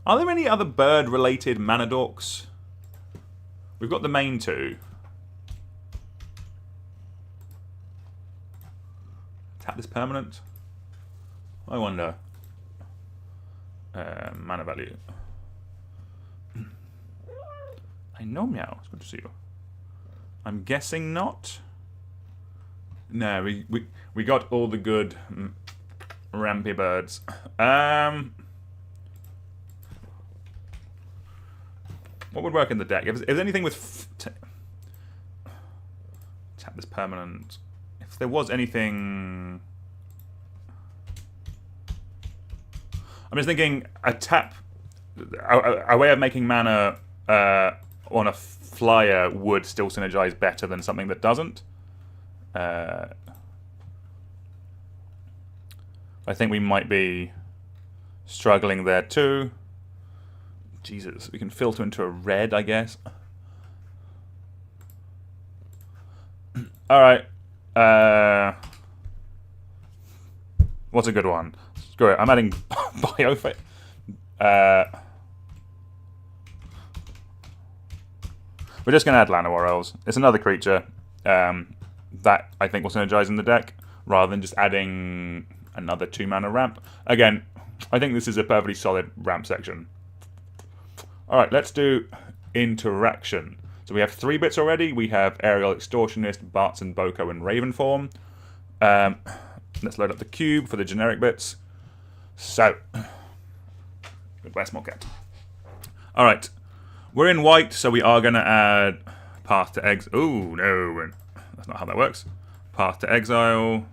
Are there any other bird-related mana dorks? We've got the main 2. Tap this permanent. I wonder. Mana value. I know meow. It's good to see you. I'm guessing not. No, we got all the good rampy birds. What would work in the deck? If there's anything with tap this permanent. If there was anything, I'm just thinking a tap, a way of making mana on a flyer would still synergize better than something that doesn't. I think we might be struggling there too. Jesus, we can filter into a red, I guess. Alright. What's a good one? Screw it, I'm adding Biofit. We're just going to add Llanowar Elves. It's another creature that I think will synergize in the deck, rather than just adding another 2 mana ramp. Again, I think this is a perfectly solid ramp section. Alright, let's do interaction. So we have 3 bits already. We have Aerial Extortionist, Barts and Boko, and Ravenform. Let's load up the cube for the generic bits. So, goodbye, small cat. Alright, we're in white, so we are going to add Path to Exile. Ooh, no, that's not how that works. Path to Exile.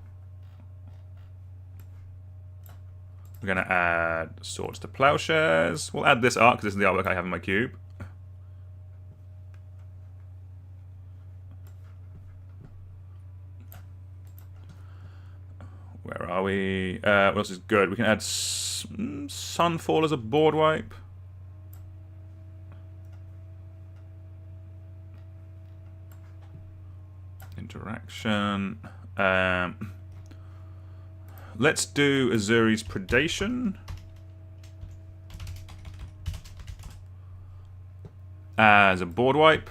We're going to add Swords to Plowshares. We'll add this art because this is the artwork I have in my cube. Where are we? What else is good? We can add Sunfall as a board wipe. Interaction. Let's do Azuri's Predation as a board wipe.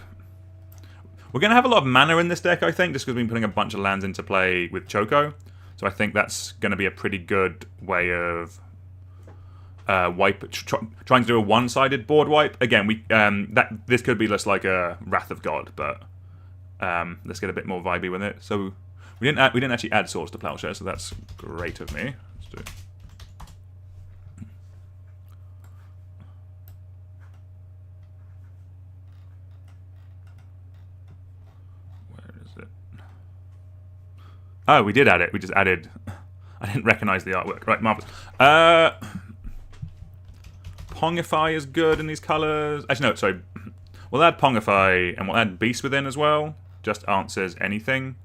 We're going to have a lot of mana in this deck, I think, just because we've been putting a bunch of lands into play with Choco. So I think that's going to be a pretty good way of trying to do a one-sided board wipe. Again, this could be just like a Wrath of God, but let's get a bit more vibey with it. So we didn't actually add Swords to Plowshare, so that's great of me. Let's do it. Where is it? Oh, we did add it. We just added. I didn't recognize the artwork. Right, marvelous. Pongify is good in these colors. Actually, no, sorry. We'll add Pongify and we'll add Beast Within as well. Just answers anything.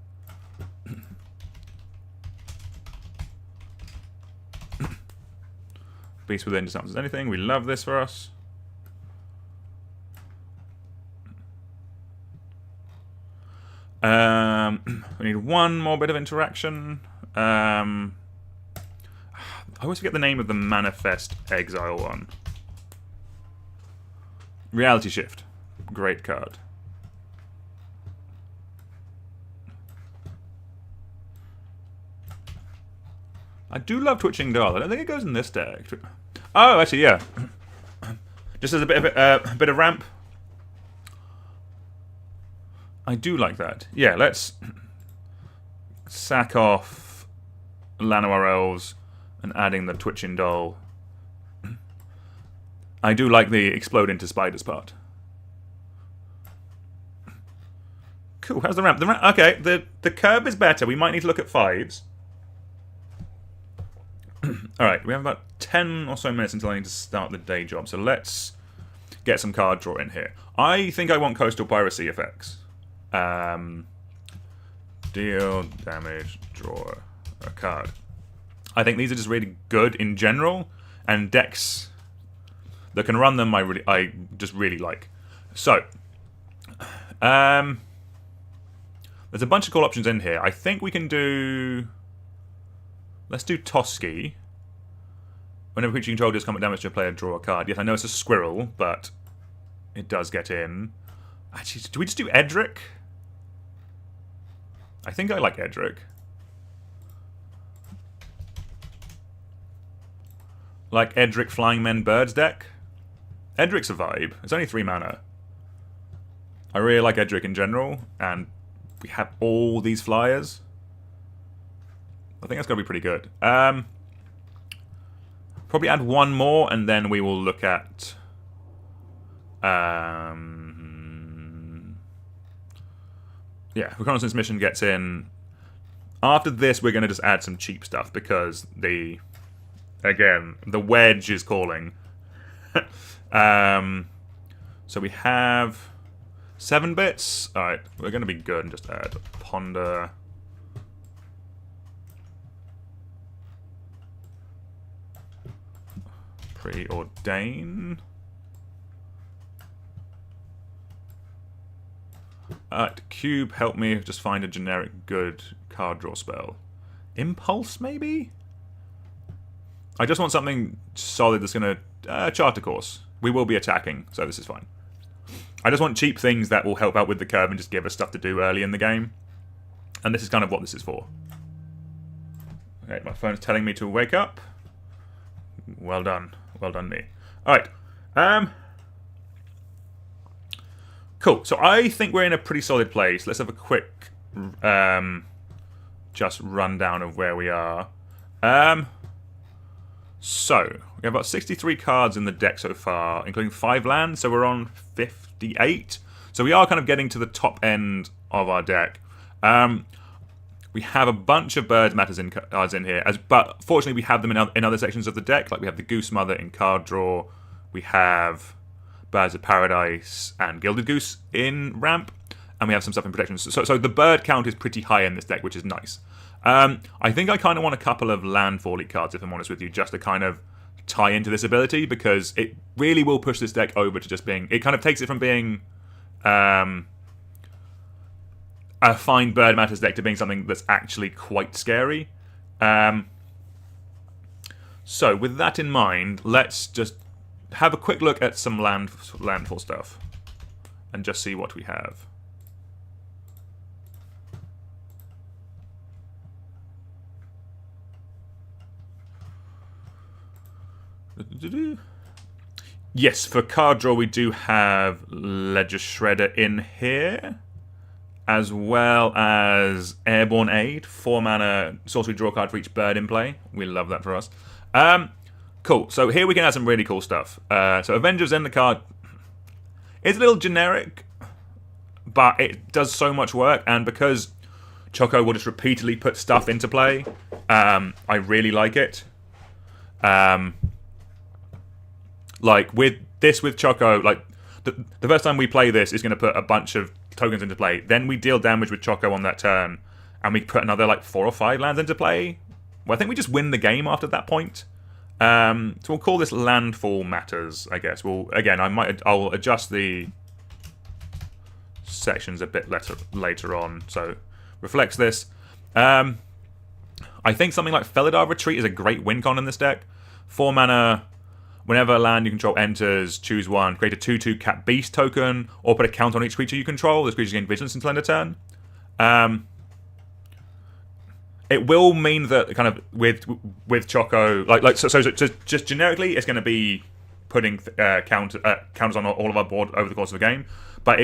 Beast Within just answers anything. We love this for us. We need one more bit of interaction. I always forget the name of the Manifest Exile one. Reality Shift. Great card. I do love Twitching Doll. I don't think it goes in this deck. Oh, actually, yeah. Just as a bit of ramp. I do like that. Yeah, let's sack off Llanowar Elves and adding the Twitching Doll. I do like the explode into spiders part. Cool, how's the ramp? Okay, the curve is better. We might need to look at 5s. Alright, we have about 10 or so minutes until I need to start the day job, so let's get some card draw in here. I think I want Coastal Piracy effects. Deal damage, draw a card. I think these are just really good in general, and decks that can run them I just really like. So, There's a bunch of cool options in here. I think we can do... Let's do Toski. Whenever creature you control does combat damage to a player, draw a card. Yes, I know it's a squirrel, but it does get in. Actually, do we just do Edric? I think I like Edric. Like Edric Flying Men Birds deck. Edric's a vibe. It's only 3 mana. I really like Edric in general, and we have all these flyers. I think that's going to be pretty good. Probably add one more, and then we will look at... yeah, Reconnaissance Mission gets in. After this, we're going to just add some cheap stuff, because the... Again, the wedge is calling. So we have 7 bits. Alright, we're going to be good and just add Ponder... Preordain. Cube, help me just find a generic good card draw spell. Impulse, maybe? I just want something solid that's going to... Charter Course. We will be attacking, so this is fine. I just want cheap things that will help out with the curve and just give us stuff to do early in the game. And this is kind of what this is for. Okay, my phone's telling me to wake up. Well done. Well done, me. Alright. Cool. So I think we're in a pretty solid place. Let's have a quick just rundown of where we are. So, we have about 63 cards in the deck so far, including 5 lands, so we're on 58. So we are kind of getting to the top end of our deck. We have a bunch of Birds Matters cards in here, but fortunately we have them in other sections of the deck. Like we have the Goose Mother in card draw, we have Birds of Paradise and Gilded Goose in ramp, and we have some stuff in protection. So the bird count is pretty high in this deck, which is nice. I think I kind of want a couple of Landfall cards, if I'm honest with you, just to kind of tie into this ability, because it really will push this deck over to just being... It kind of takes it from being... a fine Bird Matters deck to being something that's actually quite scary. So, with that in mind, let's just have a quick look at some Landfall stuff. And just see what we have. Yes, for card draw we do have Ledger Shredder in here, as well as Airborne Aid, 4 mana sorcery draw card for each bird in play. We love that for us. Cool, so here we can add some really cool stuff. So Avenger's in the card is a little generic, but it does so much work, and because Choco will just repeatedly put stuff into play, I really like it. Like, with Choco, like, the first time we play this is going to put a bunch of tokens into play. Then we deal damage with Choco on that turn, and we put another, like, 4 or 5 lands into play. Well, I think we just win the game after that point. So we'll call this Landfall Matters, I guess. Again, I'll adjust the sections a bit later on, so reflects this. I think something like Felidar Retreat is a great win con in this deck. 4 mana... Whenever a land you control enters, choose one. Create a 2/2 Cat Beast token, or put a count on each creature you control. Those creatures gain vigilance until end of turn. It will mean that kind of with Choco, so just generically, it's going to be putting counters on all of our board over the course of the game. But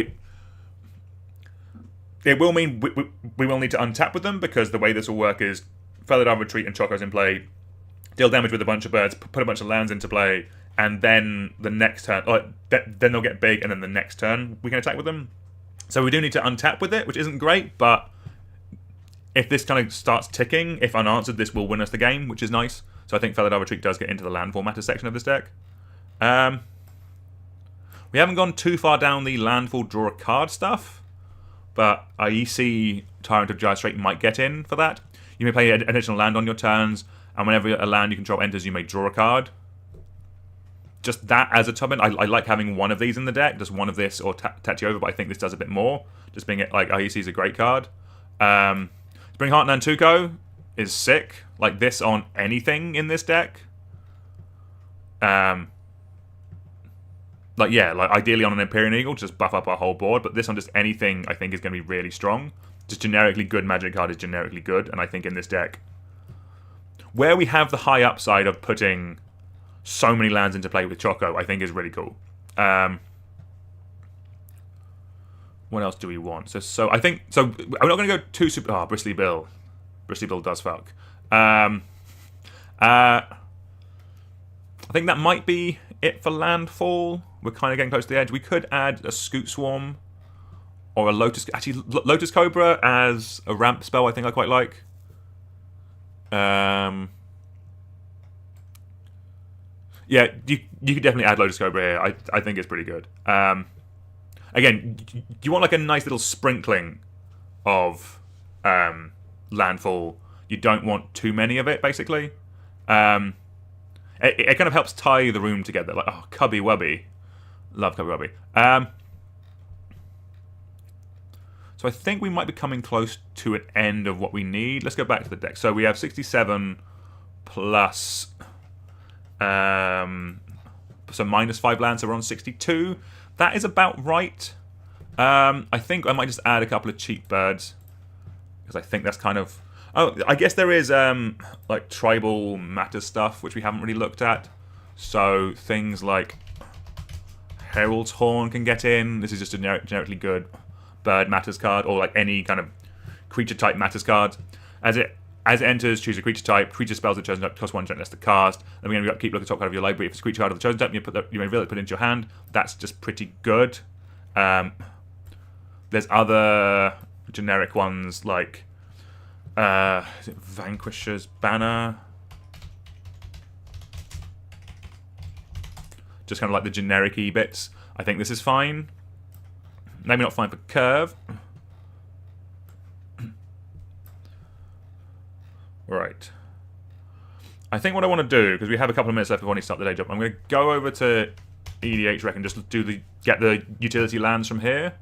it will mean we will need to untap with them, because the way this will work is Felidar Retreat and Choco's in play. Deal damage with a bunch of birds, put a bunch of lands into play, and then the next turn, then they'll get big, and then the next turn we can attack with them. So we do need to untap with it, which isn't great, but if this kind of starts ticking, if unanswered, this will win us the game, which is nice. So I think Felidar Retreat does get into the Landfall Matter section of this deck. We haven't gone too far down the Landfall draw a card stuff, but I see Tyrant of Gyre Strait might get in for that. You may play an additional land on your turns, and whenever a land you control enters, you may draw a card. just that as a top end. I like having one of these in the deck, just one of this or Tachiova, but I think this does a bit more. Just being it like IEC is a great card. Spring Heart Nantuko is sick. Like this on anything in this deck. Like ideally on an Empyrean Eagle, just buff up our whole board. But this on just anything, I think is going to be really strong. Just generically good Magic card is generically good, and I think in this deck, where we have the high upside of putting so many lands into play with Choco, I think is really cool. What else do we want? So I think I'm not going to go too super. Oh, Bristly Bill does fuck. I think that might be it for Landfall. We're kind of getting close to the edge. We could add a Scoot Swarm or a Lotus. Actually, Lotus Cobra as a ramp spell. I think I quite like. Yeah, you could definitely add Lotus Cobra here. I think it's pretty good. Again, you want like a nice little sprinkling of Landfall. You don't want too many of it, basically. It kind of helps tie the room together. Like, oh, Cubby Wubby. Love Cubby Wubby. So I think we might be coming close to an end of what we need. Let's go back to the deck. So we have 67 plus... so minus 5 lands, so we're on 62. That is about right. I think I might just add a couple of cheap birds. Because I think that's kind of... Oh, I guess there is like tribal matter stuff, which we haven't really looked at. So things like Herald's Horn can get in. This is just a generically good bird matters card, or like any kind of creature type matters card. As it enters, choose a creature type. Creature spells at chosen type cost 1 turn less to cast. Then we're going to keep looking at the top card of your library. If it's a creature card of the chosen type, you may reveal it, put it into your hand. That's just pretty good. There's other generic ones like is it Vanquisher's Banner? Just kind of like the generic-y bits. I think this is fine. Maybe not fine for Curve. Right. I think what I want to do, because we have a couple of minutes left before we start the day job, I'm going to go over to EDH Rec and just get the utility lands from here.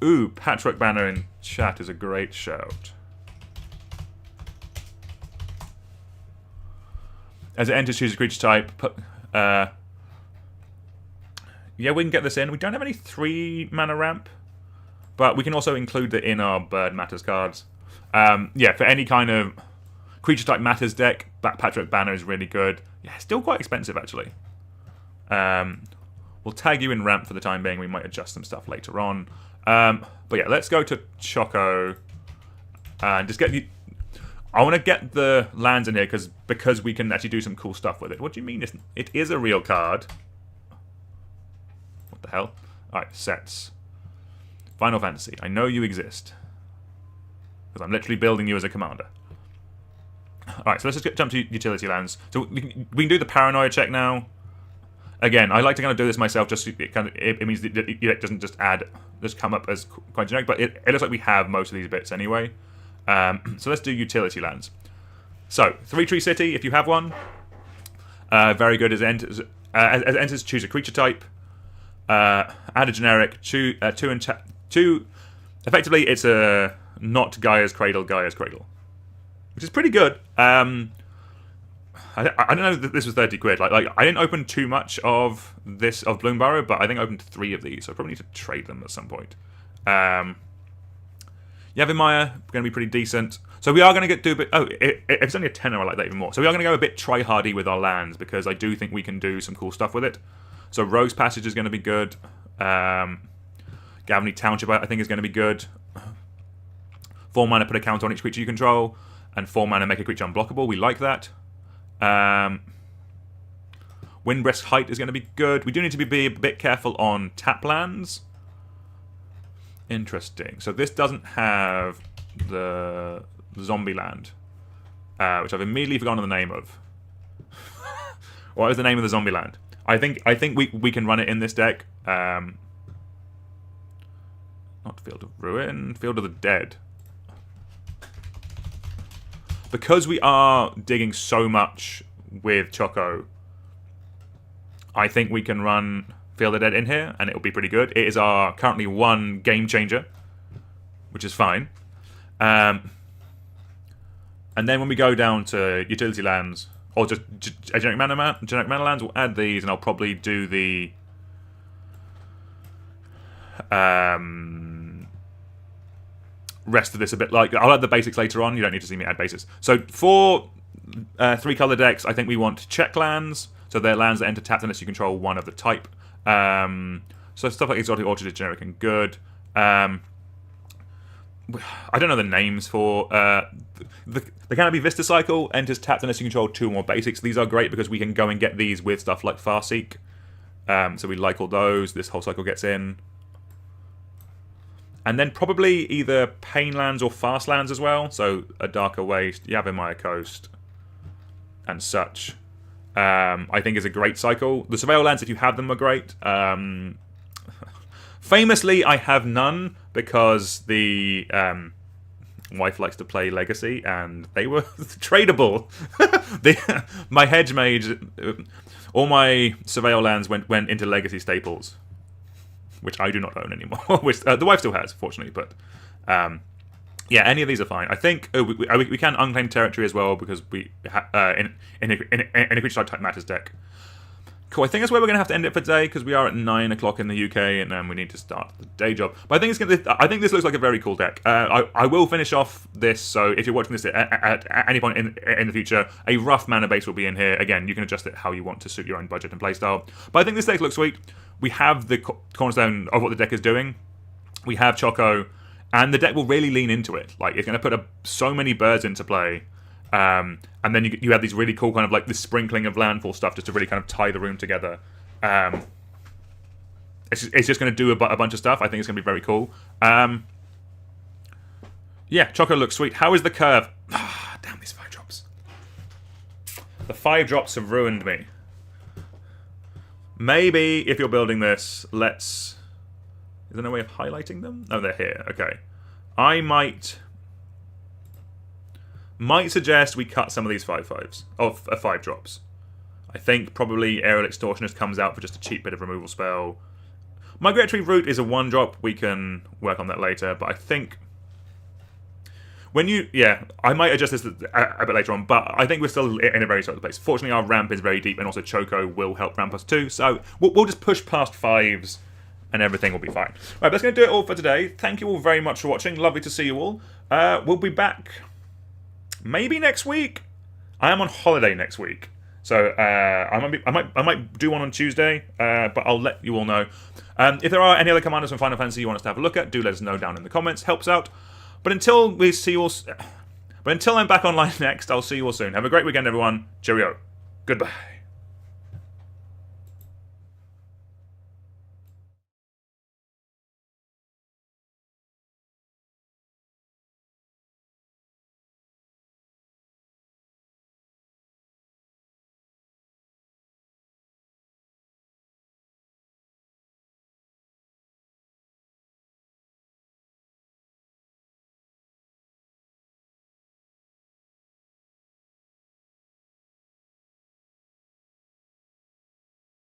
Ooh, Patchwork Banner in chat is a great shout. As it enters, choose a creature type. Yeah, we can get this in. We don't have any 3 mana ramp, but we can also include it in our Bird Matters cards. Yeah, for any kind of creature type Matters deck, Patchwork Banner is really good. Yeah, still quite expensive actually. We'll tag you in ramp for the time being. We might adjust some stuff later on. But yeah, let's go to Choco and just get the... I want to get the lands in here because we can actually do some cool stuff with it. What do you mean? It is a real card. What the hell? Alright, sets. Final Fantasy. I know you exist. Because I'm literally building you as a commander. Alright, so let's just jump to utility lands. So we can do the paranoia check now. Again, I like to kind of do this myself, just it means that it doesn't just come up as quite generic, but it looks like we have most of these bits anyway. So let's do utility lands. So, 3-tree city, if you have one. Very good. As it enters, choose a creature type. Add a generic, 2 and 2. Effectively, it's a not Gaia's Cradle, which is pretty good. I don't know that this was 30 quid. Like I didn't open too much of this of Bloomburrow, but I think I opened 3 of these, so I probably need to trade them at some point. Yavimaya, going to be pretty decent. So we are going to do a bit... Oh, if it's only a 10, I like that even more. So we are going to go a bit try-hardy with our lands, because I do think we can do some cool stuff with it. So Rogue's Passage is going to be good. Gavany Township, I think, is going to be good. 4 mana, put a counter on each creature you control. And 4 mana, make a creature unblockable. We like that. Windbreast Height is going to be good. We do need to be a bit careful on tap lands. Interesting. So this doesn't have the zombie land, which I've immediately forgotten the name of. What is the name of the zombie land? I think we can run it in this deck. Not Field of Ruin, Field of the Dead. Because we are digging so much with Choco, I think we can run Feel the Dead in here, and it'll be pretty good. It is our currently one game changer, which is fine. And then when we go down to utility lands, or just generic mana lands, we'll add these, and I'll probably do the rest of this a bit. Like, I'll add the basics later on. You don't need to see me add basics. So for 3-color decks, I think we want check lands. So they're lands that enter tapped unless you control one of the type. So stuff like Exotic Orchard is generic and good. I don't know the names for the Canopy Vista Cycle enters tapped unless you control 2 or more basics. These are great because we can go and get these with stuff like Farseek. So we like all those. This whole cycle gets in. And then probably either Pain lands or Fast lands as well. So a Darker Waste, Yavimaya Coast, and such. I think is a great cycle. The Surveil lands, if you have them, are great. Famously, I have none because the wife likes to play Legacy, and they were tradable. My Hedge Mage, all my Surveil lands went into Legacy staples, which I do not own anymore. Which the wife still has, fortunately, but yeah, any of these are fine. I think we can unclaim territory as well because we in a creature type matters deck. Cool. I think that's where we're gonna have to end it for today because we are at 9 o'clock in the UK and then we need to start the day job. But I think I think this looks like a very cool deck. I will finish off this. So if you're watching this at any point in the future, a rough mana base will be in here. Again, you can adjust it how you want to suit your own budget and playstyle. But I think this deck looks sweet. We have the cornerstone of what the deck is doing. We have Choco. And the deck will really lean into it. Like, it's going to put so many birds into play. And then you have these really cool kind of like this sprinkling of landfall stuff just to really kind of tie the room together. It's just going to do a bunch of stuff. I think it's going to be very cool. Yeah, Choco looks sweet. How is the curve? Damn, these 5-drops. The 5-drops have ruined me. Maybe, if you're building this, let's... Is there no way of highlighting them? No, they're here. Okay. I might suggest we cut some of these 5/5s of 5-drops. I think probably Aerial Extortionist comes out for just a cheap bit of removal spell. Migratory Route is a 1-drop. We can work on that later, but I think when you... Yeah, I might adjust this a bit later on, but I think we're still in a very solid place. Fortunately, our ramp is very deep, and also Choco will help ramp us too, so we'll just push past 5s and everything will be fine. Right, that's going to do it all for today. Thank you all very much for watching. Lovely to see you all. We'll be back maybe next week. I am on holiday next week, so I might do one on Tuesday, but I'll let you all know. If there are any other commanders from Final Fantasy you want us to have a look at, do let us know down in the comments. Helps out. But until we see you all, but until I'm back online next, I'll see you all soon. Have a great weekend, everyone. Cheerio. Goodbye.